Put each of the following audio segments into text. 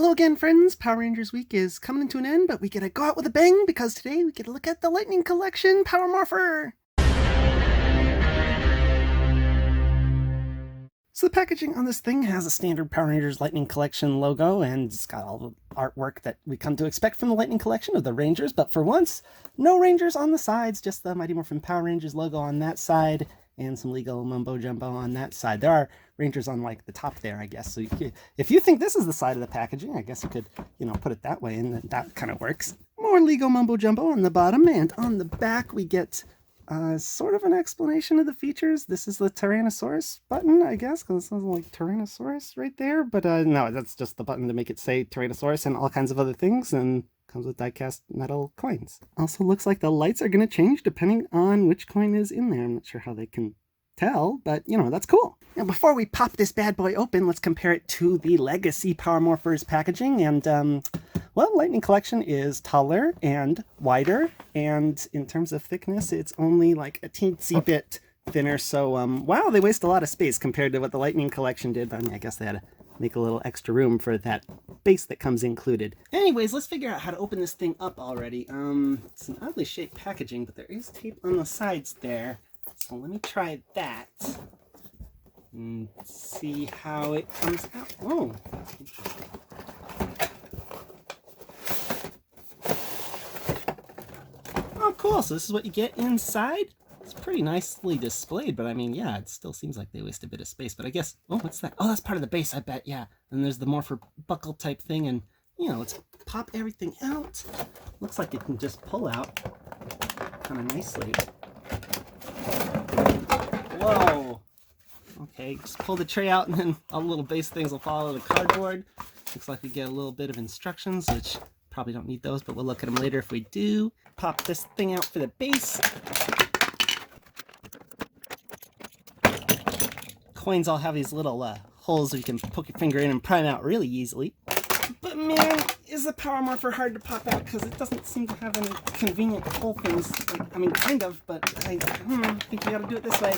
Hello again, friends. Power Rangers week is coming to an end, but we get to go out with a bang because today we get to look at the Lightning Collection Power Morpher. So the packaging on this thing has a standard Power Rangers Lightning Collection logo, and it's got all the artwork that we come to expect from the Lightning Collection of the Rangers, but for once, no Rangers on the sides, just the Mighty Morphin Power Rangers logo on that side, and some legal mumbo jumbo on that side. There are Rangers on like the top there, I guess. So if you think this is the side of the packaging, I guess you could, put it that way, and that kind of works. More legal mumbo jumbo on the bottom, and on the back we get sort of an explanation of the features. This is the Tyrannosaurus button, I guess, because it sounds like Tyrannosaurus right there. But no, that's just the button to make it say Tyrannosaurus and all kinds of other things, and comes with die-cast metal coins. Also looks like the lights are going to change depending on which coin is in there. I'm not sure how they can tell, but that's cool. Now before we pop this bad boy open, let's compare it to the Legacy Power Morphers packaging. And well, Lightning Collection is taller and wider, and in terms of thickness, it's only like a teensy bit thinner. So wow, they waste a lot of space compared to what the Lightning Collection did. But I mean, I guess they had to make a little extra room for that base that comes included. Anyways, let's figure out how to open this thing up already. It's an oddly shaped packaging, but there is tape on the sides there. So let me try that and see how it comes out. Oh, oh, cool. So this is what you get inside. It's pretty nicely displayed, but I mean, yeah, it still seems like they waste a bit of space. But I guess, oh, what's that? Oh, that's part of the base, I bet, yeah. And there's the Morpher buckle type thing, and, let's pop everything out. Looks like it can just pull out kind of nicely. Whoa. Okay, just pull the tray out, and then all the little base things will follow the cardboard. Looks like we get a little bit of instructions, which probably don't need those, but we'll look at them later if we do. Pop this thing out for the base. Coins all have these little holes where you can poke your finger in and pry them out really easily. But man, is the Power Morpher hard to pop out because it doesn't seem to have any convenient hole things. I mean, kind of, but I think we ought to do it this way.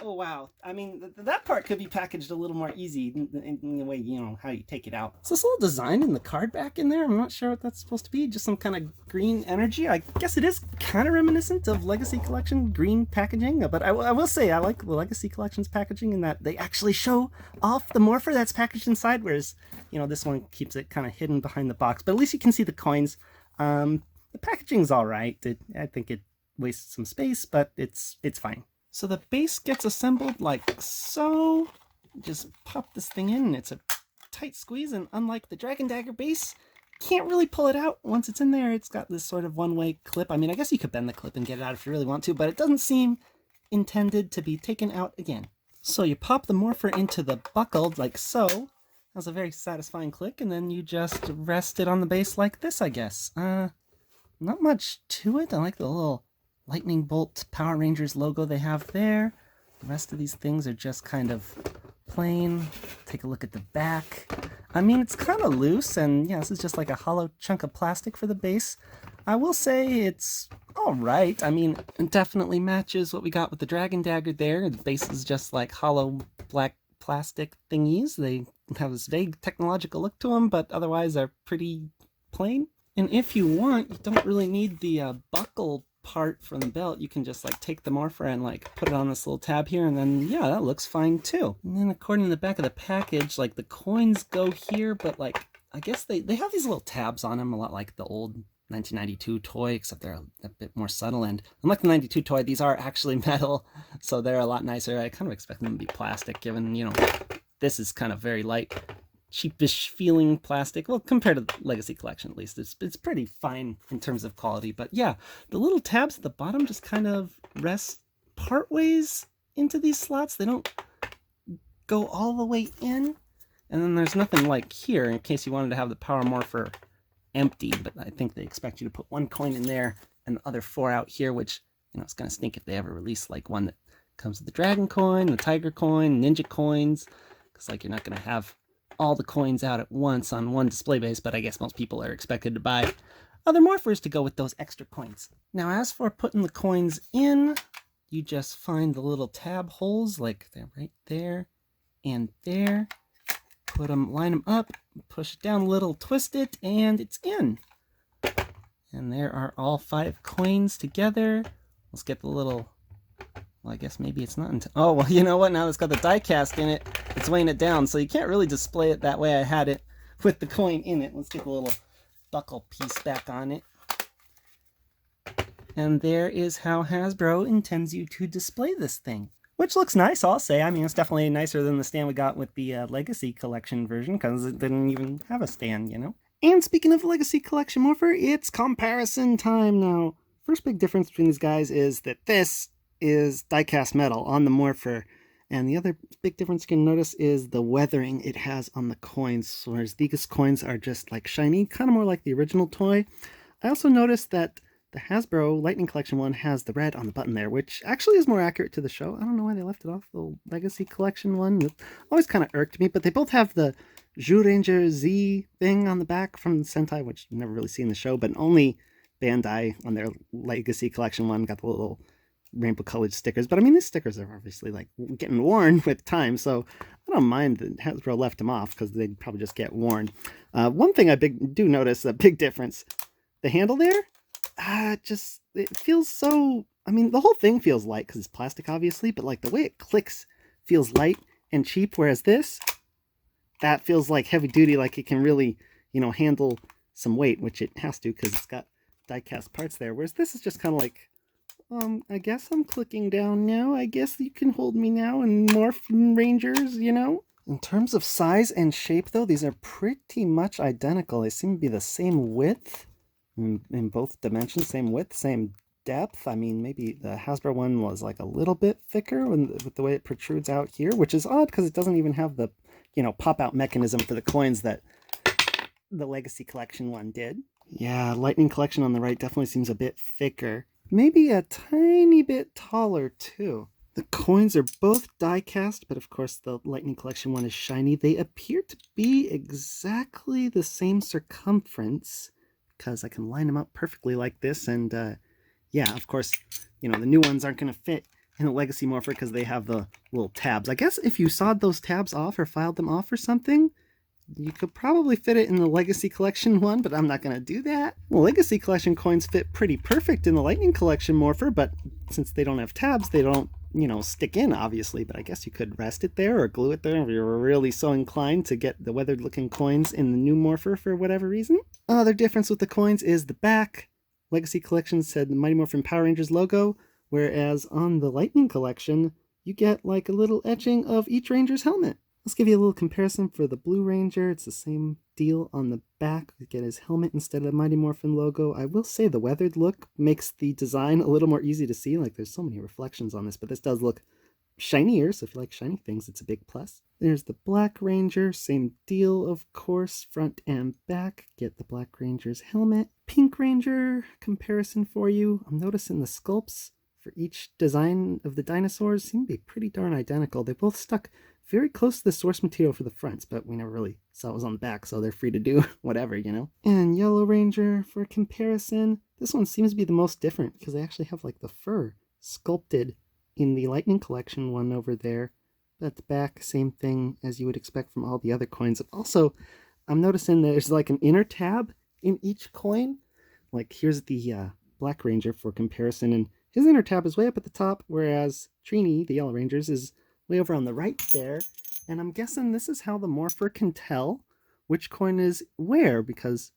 Oh wow, I mean, that part could be packaged a little more easy in the way, how you take it out. So this little design in the card back in there, I'm not sure what that's supposed to be, just some kind of green energy. I guess it is kind of reminiscent of Legacy Collection green packaging, but I will say I like the Legacy Collection's packaging in that they actually show off the Morpher that's packaged inside, whereas, this one keeps it kind of hidden behind the box, but at least you can see the coins. The packaging's all right. I think it wastes some space, but it's fine. So the base gets assembled like so. Just pop this thing in, and it's a tight squeeze, and unlike the Dragon Dagger base, can't really pull it out. Once it's in there, it's got this sort of one-way clip. I mean, I guess you could bend the clip and get it out if you really want to, but it doesn't seem intended to be taken out again. So you pop the Morpher into the buckle like so. That's a very satisfying click, and then you just rest it on the base like this, I guess. Not much to it. I like the little lightning bolt Power Rangers logo they have there. The rest of these things are just kind of plain. Take a look at the back. I mean, it's kind of loose, and yeah, this is just like a hollow chunk of plastic for the base. I will say it's all right. I mean, it definitely matches what we got with the Dragon Dagger there. The base is just like hollow black plastic thingies. They have this vague technological look to them, but otherwise are pretty plain. And if you want, you don't really need the buckle part from the belt. You can just like take the Morpher and like put it on this little tab here, and then yeah, that looks fine too. And then according to the back of the package, like the coins go here, but like I guess they have these little tabs on them, a lot like the old 1992 toy, except they're a bit more subtle. And unlike the 92 toy, these are actually metal, so they're a lot nicer. I kind of expect them to be plastic, given this is kind of very light, cheapish feeling plastic. Well, compared to the Legacy Collection, at least it's pretty fine in terms of quality. But yeah, the little tabs at the bottom just kind of rest part ways into these slots. They don't go all the way in. And then there's nothing like here in case you wanted to have the Power Morpher empty, but I think they expect you to put one coin in there and the other four out here, which it's gonna stink if they ever release like one that comes with the Dragon coin, the Tiger coin, Ninja coins, because like you're not gonna have all the coins out at once on one display base, but I guess most people are expected to buy other Morphers to go with those extra coins. Now, as for putting the coins in, you just find the little tab holes, like they're right there and there. line them up, push it down a little, twist it, and it's in. And there are all 5 coins together. Let's get the little, well, I guess maybe it's not until, oh, well, you know what? Now it's got the die cast in it. It's weighing it down, so you can't really display it that way I had it with the coin in it. Let's get the little buckle piece back on it. And there is how Hasbro intends you to display this thing. Which looks nice, I'll say. I mean, it's definitely nicer than the stand we got with the Legacy Collection version, because it didn't even have a stand, you know? And speaking of Legacy Collection Morpher, it's comparison time now. First big difference between these guys is that this is die-cast metal on the Morpher. And the other big difference you can notice is the weathering it has on the coins, whereas these coins are just like shiny, kind of more like the original toy. I also noticed that the Hasbro Lightning Collection one has the red on the button there, which actually is more accurate to the show. I don't know why they left it off the Legacy Collection one. It always kind of irked me, but they both have the Zyuranger Z thing on the back from Sentai, which you never really see in the show, but only Bandai on their Legacy Collection one got the little rainbow-colored stickers. But I mean, these stickers are obviously like getting worn with time, so I don't mind that Hasbro left them off because they'd probably just get worn. One thing I do notice, a big difference, the handle there, it feels so, I mean, the whole thing feels light because it's plastic, obviously, but like the way it clicks feels light and cheap, whereas this, that feels like heavy duty, like it can really, you know, handle some weight, which it has to because it's got die-cast parts there, whereas this is just kind of like, I guess I'm clicking down now, I guess you can hold me now and morph Rangers, you know? In terms of size and shape, though, these are pretty much identical. They seem to be the same width in both dimensions, same width, same depth. I mean, maybe the Hasbro one was like a little bit thicker with the way it protrudes out here, which is odd because it doesn't even have the, you know, pop-out mechanism for the coins that the Legacy Collection one did. Yeah, Lightning Collection on the right definitely seems a bit thicker. Maybe a tiny bit taller, too. The coins are both die-cast, but of course the Lightning Collection one is shiny. They appear to be exactly the same circumference, because I can line them up perfectly like this, and yeah, of course, you know, the new ones aren't going to fit in the Legacy Morpher because they have the little tabs. I guess if you sawed those tabs off or filed them off or something, you could probably fit it in the Legacy Collection one, but I'm not going to do that. Well, Legacy Collection coins fit pretty perfect in the Lightning Collection Morpher, but since they don't have tabs, they don't, you know, stick in, obviously, but I guess you could rest it there or glue it there if you were really so inclined to get the weathered looking coins in the new Morpher for whatever reason. Other difference with the coins is the back. Legacy Collection said the Mighty Morphin Power Rangers logo, whereas on the Lightning Collection, you get like a little etching of each Ranger's helmet. Let's give you a little comparison for the Blue Ranger. It's the same deal on the back. You get his helmet instead of the Mighty Morphin logo. I will say the weathered look makes the design a little more easy to see. Like there's so many reflections on this, but this does look shinier, so if you like shiny things, it's a big plus. There's the Black Ranger, same deal, of course, front and back. Get the Black Ranger's helmet. Pink Ranger comparison for you. I'm noticing the sculpts for each design of the dinosaurs seem to be pretty darn identical. They both stuck very close to the source material for the fronts, but we never really saw it was on the back, so they're free to do whatever, you know. And Yellow Ranger, for comparison, this one seems to be the most different because they actually have like the fur sculpted in the Lightning Collection one over there. But at the back, same thing as you would expect from all the other coins. Also, I'm noticing there's like an inner tab in each coin. Like here's the Black Ranger for comparison, and his inner tab is way up at the top, whereas Trini, the Yellow Ranger's, is way over on the right there. And I'm guessing this is how the Morpher can tell which coin is where, because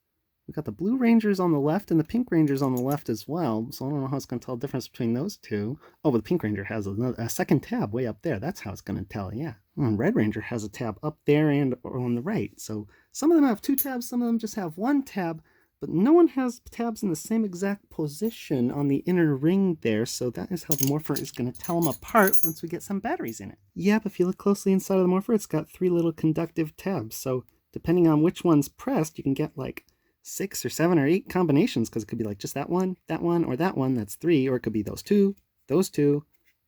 we've got the Blue Rangers on the left and the Pink Rangers on the left as well. So I don't know how it's going to tell the difference between those two. Oh, but the Pink Ranger has a second tab way up there. That's how it's going to tell, yeah. And Red Ranger has a tab up there and on the right. So some of them have 2 tabs, some of them just have 1 tab, but no one has tabs in the same exact position on the inner ring there, so that is how the Morpher is going to tell them apart once we get some batteries in it. Yep, if you look closely inside of the Morpher, it's got 3 little conductive tabs, so depending on which one's pressed, you can get like 6 or 7 or 8 combinations, because it could be like just that one, or that one, that's 3, or it could be those 2,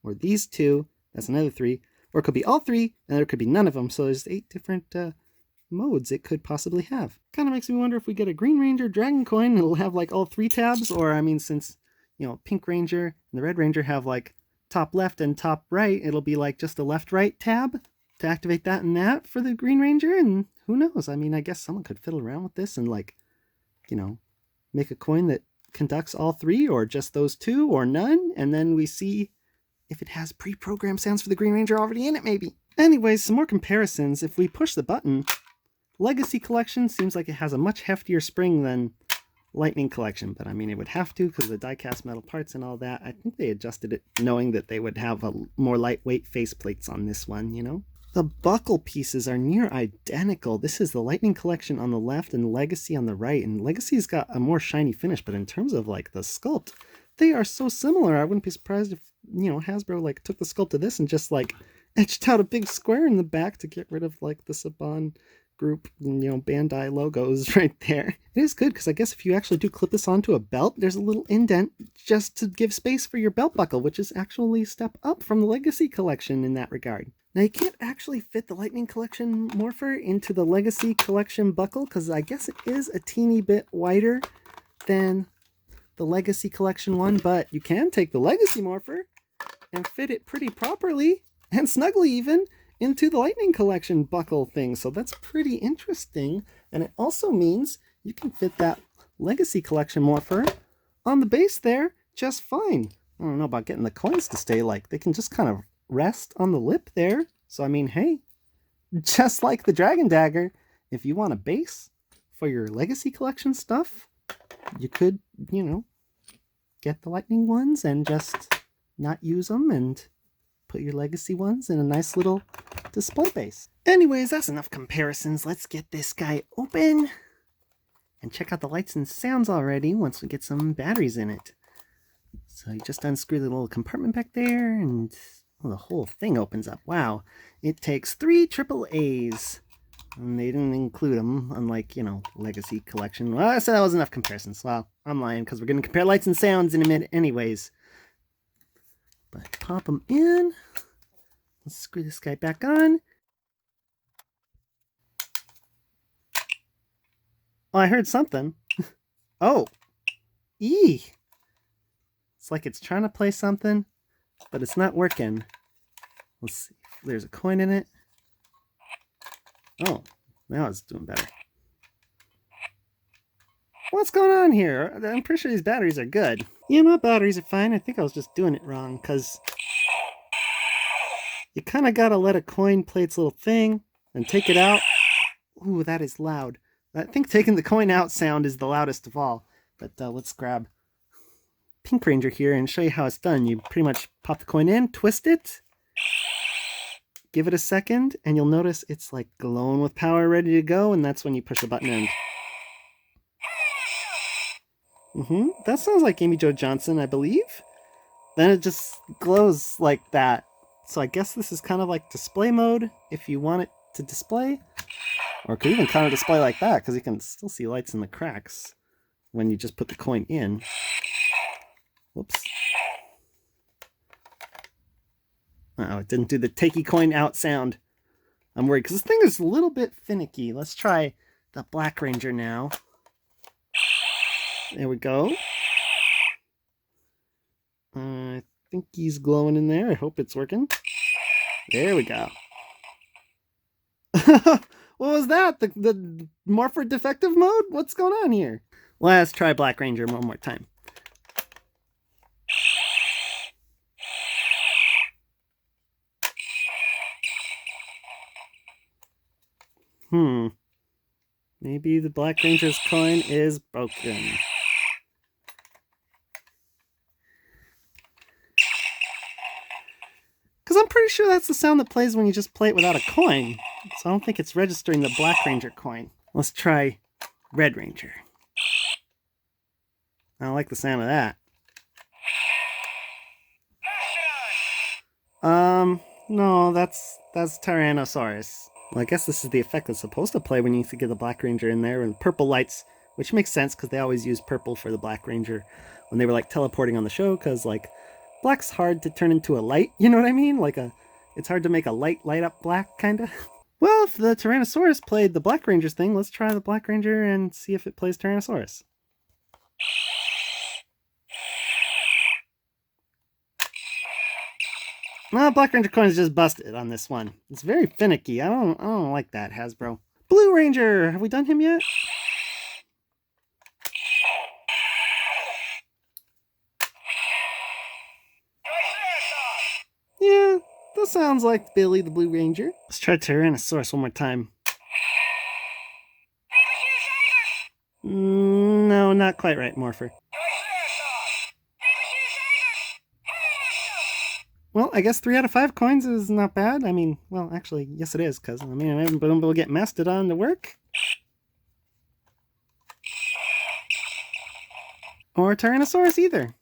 or these 2, that's another 3, or it could be all 3, and there could be none of them, so there's 8 different modes it could possibly have. Kind of makes me wonder if we get a Green Ranger Dragon coin, it'll have like all 3 tabs, or I mean, since, you know, Pink Ranger and the Red Ranger have like top left and top right, it'll be like just a left right tab. to activate that and that for the Green Ranger, and who knows? I mean, I guess someone could fiddle around with this and, like, you know, make a coin that conducts all three, or just those two, or none, and then we see if it has pre-programmed sounds for the Green Ranger already in it, maybe. Anyways, some more comparisons. If we push the button, Legacy Collection seems like it has a much heftier spring than Lightning Collection, but I mean, it would have to because of the die-cast metal parts and all that. I think they adjusted it knowing that they would have a more lightweight faceplates on this one, you know? The buckle pieces are near identical. This is the Lightning Collection on the left and Legacy on the right, and Legacy's got a more shiny finish, but in terms of, like, the sculpt, they are so similar. I wouldn't be surprised if, you know, Hasbro, like, took the sculpt of this and just, like, etched out a big square in the back to get rid of, like, the Saban Group, you know, Bandai logos right there. It is good because I guess if you actually do clip this onto a belt, there's a little indent just to give space for your belt buckle, which is actually a step up from the Legacy Collection in that regard. Now, you can't actually fit the Lightning Collection Morpher into the Legacy Collection buckle because I guess it is a teeny bit wider than the Legacy Collection one, but you can take the Legacy Morpher and fit it pretty properly and snugly even into the Lightning Collection buckle thing. So that's pretty interesting. And it also means you can fit that Legacy Collection Morpher on the base there just fine. I don't know about getting the coins to stay, like, they can just kind of rest on the lip there. So I mean, hey, just like the Dragon Dagger, if you want a base for your Legacy Collection stuff, you could, you know, get the Lightning ones and just not use them and put your Legacy ones in a nice little display base. Anyways, that's enough comparisons. Let's get this guy open and check out the lights and sounds already once we get some batteries in it. So you just unscrew the little compartment back there and, well, the whole thing opens up. Wow. It takes 3 AAAs. And they didn't include them, unlike, you know, Legacy Collection. Well, I said that was enough comparisons. Well, I'm lying because we're going to compare lights and sounds in a minute anyways. But pop them in. Let's screw this guy back on. Oh, I heard something. Oh. Eee. It's like it's trying to play something, but it's not working. Let's see if there's a coin in it. Oh, now it's doing better. What's going on here? I'm pretty sure these batteries are good. Yeah, my batteries are fine. I think I was just doing it wrong, because you kind of got to let a coin play its little thing and take it out. Ooh, that is loud. I think taking the coin out sound is the loudest of all. But let's grab Pink Ranger here and show you how it's done. You pretty much pop the coin in, twist it, give it a second, and you'll notice it's like glowing with power, ready to go, and that's when you push the button in. That sounds like Amy Jo Johnson, I believe. Then it just glows like that. So I guess this is kind of like display mode if you want it to display. Or it could even kind of display like that, because you can still see lights in the cracks when you just put the coin in. Whoops. Uh-oh, it didn't do the takey coin out sound. I'm worried, because this thing is a little bit finicky. Let's try the Black Ranger now. There we go. I think he's glowing in there. I hope it's working. There we go. What was that? The Morpher defective mode? What's going on here? Let's try Black Ranger one more time. Maybe the Black Ranger's coin is broken. Because I'm pretty sure that's the sound that plays when you just play it without a coin. So I don't think it's registering the Black Ranger coin. Let's try Red Ranger. I don't like the sound of that. No, that's Tyrannosaurus. Well, I guess this is the effect that's supposed to play when you get the Black Ranger in there, and purple lights, which makes sense because they always use purple for the Black Ranger when they were like teleporting on the show, because like black's hard to turn into a light, you know what I mean? Like it's hard to make a light light up black, kind of. Well, if the Tyrannosaurus played the Black Ranger's thing, let's try the Black Ranger and see if it plays Tyrannosaurus. Well, Black Ranger coin is just busted on this one. It's very finicky. I don't like that, Hasbro. Blue Ranger! Have we done him yet? Yeah, that sounds like Billy the Blue Ranger. Let's try Tyrannosaurus one more time. No, not quite right, Morpher. Well, I guess 3 out of 5 coins is not bad. I mean, well, actually, yes it is, because, I mean, I haven't been able to get Mastodon to work. Or Tyrannosaurus either.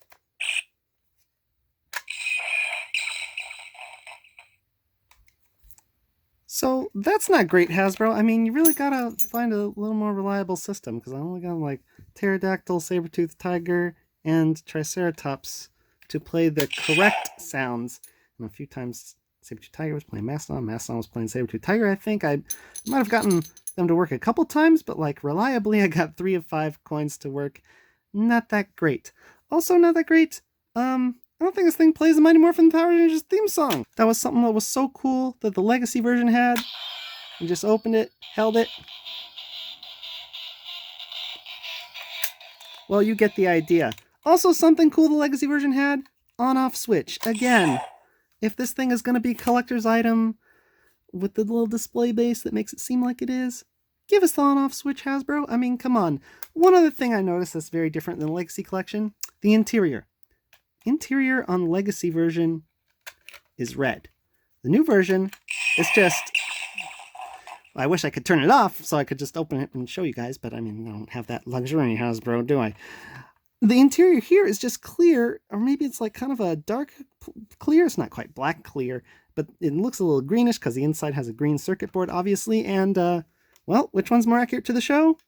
So, that's not great, Hasbro. I mean, you really gotta find a little more reliable system, because I only got, like, Pterodactyl, Saber-toothed Tiger, and Triceratops to play the correct sounds. And a few times Saber-toothed Tiger was playing Mastodon, Mastodon was playing Saber-toothed Tiger. I think I might have gotten them to work a couple times, but like reliably I got 3 of 5 coins to work. Not that great. Also not that great, I don't think this thing plays the Mighty Morphin Power Rangers theme song. That was something that was so cool that the Legacy version had. You just opened it, held it. Well, you get the idea. Also, something cool the Legacy version had, on-off switch. Again, if this thing is going to be a collector's item with the little display base that makes it seem like it is, give us the on-off switch, Hasbro. I mean, come on. One other thing I noticed that's very different than the Legacy collection, the interior. Interior on the Legacy version is red. The new version is just... I wish I could turn it off so I could just open it and show you guys, but I mean, I don't have that luxury, Hasbro, do I? The interior here is just clear, or maybe it's like kind of a dark clear. It's not quite black clear, but it looks a little greenish because the inside has a green circuit board, obviously. And, well, which one's more accurate to the show?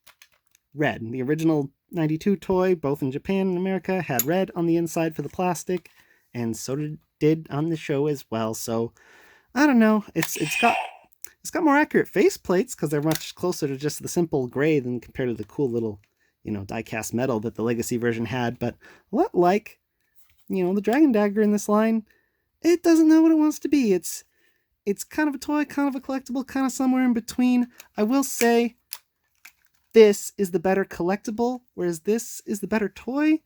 Red. The original 92 toy, both in Japan and America, had red on the inside for the plastic, and so did on the show as well. So, I don't know. It's got more accurate faceplates because they're much closer to just the simple gray than compared to the cool little, you know, die-cast metal that the Legacy version had. But a lot like, you know, the Dragon Dagger in this line, it doesn't know what it wants to be. It's kind of a toy, kind of a collectible, kind of somewhere in between. I will say this is the better collectible, whereas this is the better toy.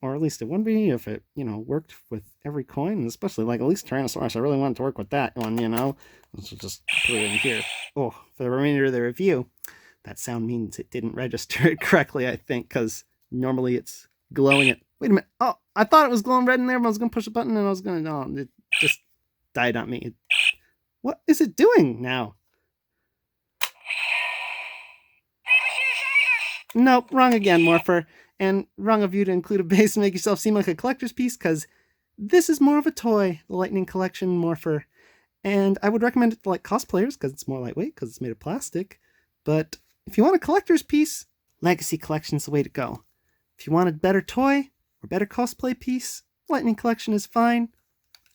Or at least it would be if it, you know, worked with every coin, and especially like at least Tyrannosaurus. I really wanted to work with that one, you know. Let's just put it in here. Oh, for the remainder of the review, that sound means it didn't register it correctly, I think, because normally it's glowing it. Wait a minute. Oh, I thought it was glowing red in there, but I was going to push a button and I was going to, no, it just died on me. What is it doing now? Nope, wrong again, Morpher. And wrong of you to include a base and make yourself seem like a collector's piece, because this is more of a toy, the Lightning Collection Morpher. And I would recommend it to like cosplayers, because it's more lightweight, because it's made of plastic. But if you want a collector's piece, Legacy Collection's the way to go. If you want a better toy, or better cosplay piece, Lightning Collection is fine.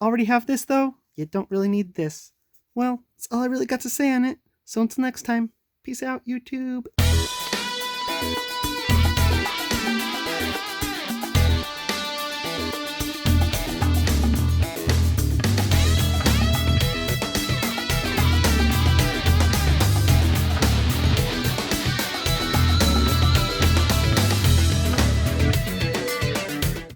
Already have this though, you don't really need this. Well, that's all I really got to say on it. So until next time, peace out, YouTube.